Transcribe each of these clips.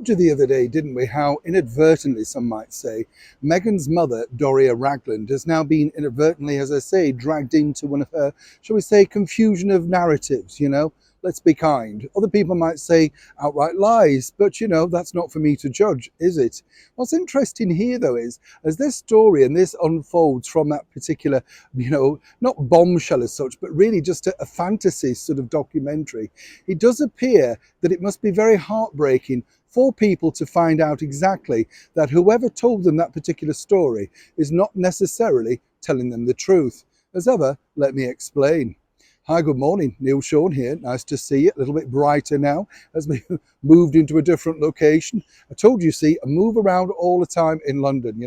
The other day, didn't we, how inadvertently, some might say, Meghan's mother, Doria Ragland, has now been inadvertently, as I say, dragged into one of her, shall we say, confusion of narratives, Let's be kind. Other people might say outright lies, but that's not for me to judge, is it? What's interesting here, though, is as this story and this unfolds from that particular, not bombshell as such, but really just a fantasy sort of documentary, it does appear that it must be very heartbreaking for people to find out exactly that whoever told them that particular story is not necessarily telling them the truth. As ever, let me explain. Hi, good morning. Neil Sean here. Nice to see you. A little bit brighter now as we moved into a different location. I told you, see, I move around all the time in London,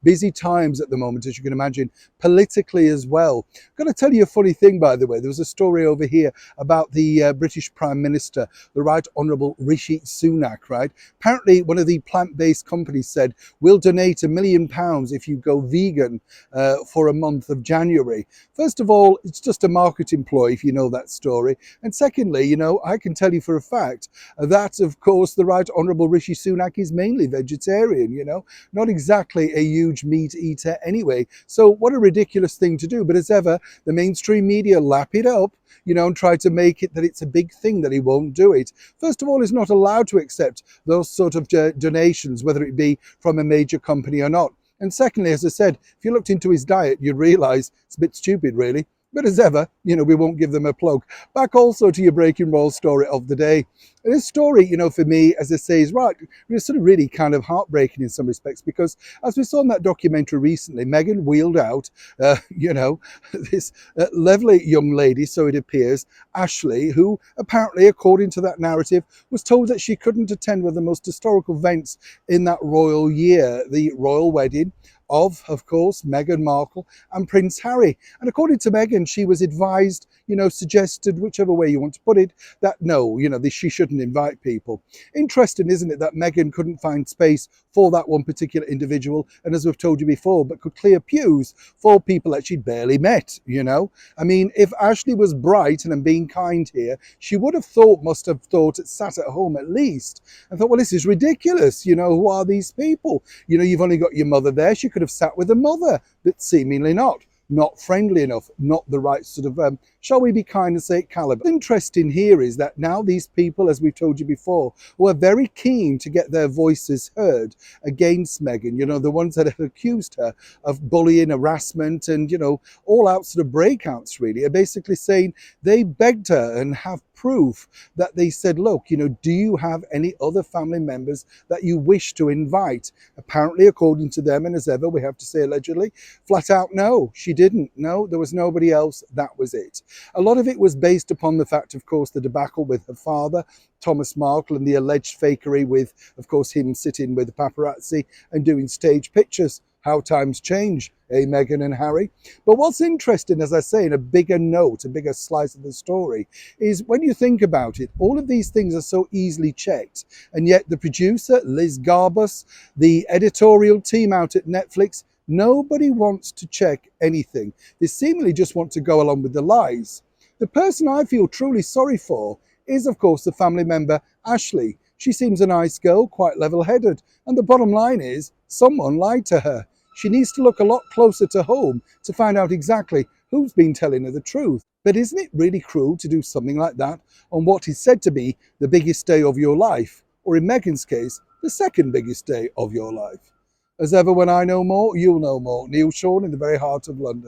busy times at the moment, as you can imagine, politically as well. I'm going to tell you a funny thing, by the way. There was a story over here about the British Prime Minister, the Right Honourable Rishi Sunak, right? Apparently, one of the plant-based companies said, we'll donate £1 million if you go vegan for a month of January. First of all, it's just a marketing ploy, if you know that story. And secondly, I can tell you for a fact that, of course, the Right Honourable Rishi Sunak is mainly vegetarian, not exactly a huge meat eater anyway. So what a ridiculous thing to do. But as ever, the mainstream media lap it up, and try to make it that it's a big thing that he won't do it. First of all, he's not allowed to accept those sort of donations, whether it be from a major company or not. And secondly, as I said, if you looked into his diet, you'd realise it's a bit stupid, really. But as ever, we won't give them a plug. Back also to your breaking roll story of the day. This story, for me, as I say, is right. It's sort of really kind of heartbreaking in some respects because, as we saw in that documentary recently, Meghan wheeled out, this lovely young lady, so it appears, Ashley, who apparently, according to that narrative, was told that she couldn't attend one of the most historical events in that royal year, the royal wedding of course, Meghan Markle and Prince Harry. And according to Meghan, she was advised, suggested, whichever way you want to put it, that no, she shouldn't invite people. Interesting, isn't it, that Meghan couldn't find space for that one particular individual, and as we've told you before, but could clear pews for people that she'd barely met, I mean, if Ashley was bright and I'm being kind here, she would have thought, must have thought, sat at home at least, and thought, well, this is ridiculous, who are these people? You've only got your mother there. She could have sat with a mother, but seemingly not friendly enough, not the right sort of, shall we be kind and say, caliber. What's interesting here is that now these people, as we've told you before, were very keen to get their voices heard against Meghan, the ones that have accused her of bullying, harassment, and, all out sort of breakouts, really, are basically saying they begged her and have proof that they said, look, do you have any other family members that you wish to invite? Apparently, according to them, and as ever, we have to say allegedly, flat out, no, she didn't. No, there was nobody else. That was it. A lot of it was based upon the fact, of course, the debacle with her father, Thomas Markle, and the alleged fakery with, of course, him sitting with the paparazzi and doing stage pictures. How times change, Meghan and Harry. But what's interesting, as I say, in a bigger note, a bigger slice of the story, is when you think about it, all of these things are so easily checked. And yet the producer, Liz Garbus, the editorial team out at Netflix, nobody wants to check anything. They seemingly just want to go along with the lies. The person I feel truly sorry for is, of course, the family member, Ashley. She seems a nice girl, quite level-headed. And the bottom line is, someone lied to her. She needs to look a lot closer to home to find out exactly who's been telling her the truth. But isn't it really cruel to do something like that on what is said to be the biggest day of your life? Or in Meghan's case, the second biggest day of your life? As ever, when I know more, you'll know more. Neil Sean in the very heart of London.